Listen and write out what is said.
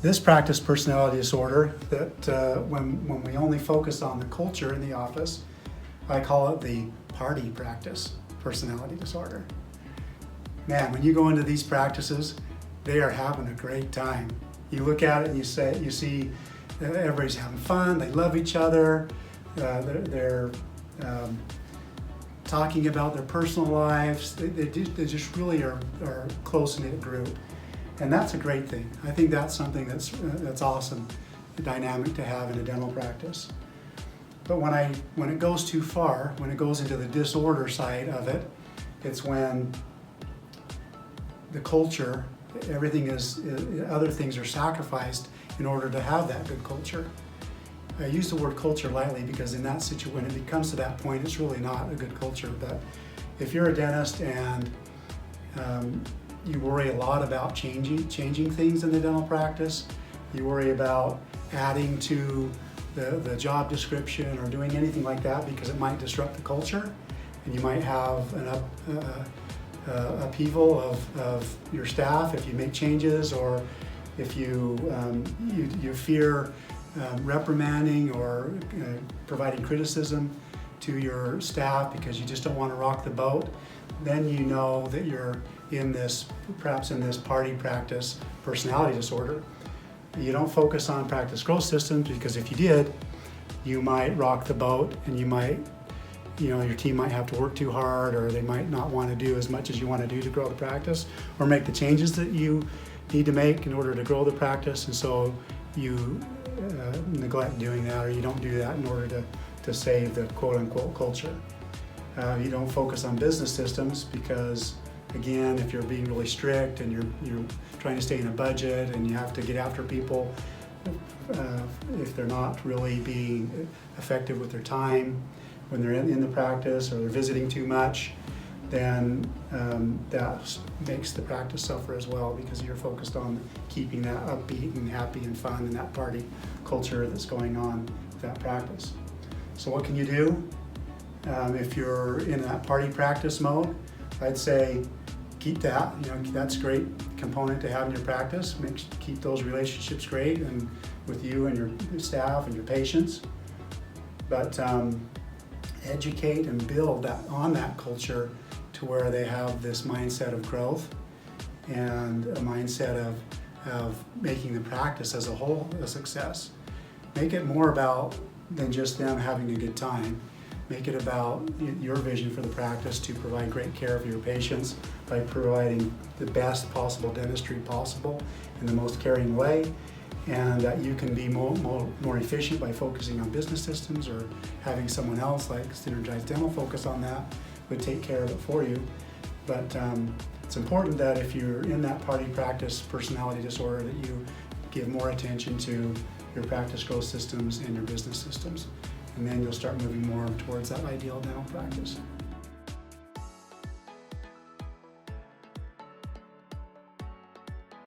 This practice personality disorder that when we only focus on the culture in the office, I call it the party practice personality disorder. Man, when you go into these practices, they are having a great time. You look at it and you see that everybody's having fun, they love each other, they're talking about their personal lives, they just really are a close-knit group. And that's a great thing. I think that's something that's awesome, a dynamic to have in a dental practice. But when it goes too far, when it goes into the disorder side of it, it's when the culture, other things are sacrificed in order to have that good culture. I use the word culture lightly because in that situation, when it comes to that point, it's really not a good culture. But if you're a dentist and you worry a lot about changing things in the dental practice, you worry about adding to the job description or doing anything like that because it might disrupt the culture, and you might have an upheaval of your staff if you make changes, or if you fear reprimanding or providing criticism to your staff because you just don't want to rock the boat, then you know that you're perhaps in this party practice personality disorder. You don't focus on practice growth systems because if you did, you might rock the boat and your team might have to work too hard, or they might not want to do as much as you want to do to grow the practice or make the changes that you need to make in order to grow the practice, and so you neglect doing that, or you don't do that in order to save the quote-unquote culture. You don't focus on business systems because, again, if you're being really strict and you're trying to stay in a budget and you have to get after people if they're not really being effective with their time when they're in the practice, or they're visiting too much, then that makes the practice suffer as well because you're focused on keeping that upbeat and happy and fun and that party culture that's going on with that practice. So what can you do if you're in that party practice mode? I'd say keep that. That's a great component to have in your practice. Keep those relationships great and with you and your staff and your patients. But educate and build on that culture to where they have this mindset of growth and a mindset of making the practice as a whole a success. Make it more about than just them having a good time. Make it about your vision for the practice to provide great care for your patients by providing the best possible dentistry possible in the most caring way, and that you can be more efficient by focusing on business systems, or having someone else like Synergized Dental focus on that, would take care of it for you. But it's important that if you're in that party practice personality disorder, that you give more attention to your practice growth systems and your business systems. And then you'll start moving more towards that ideal dental practice.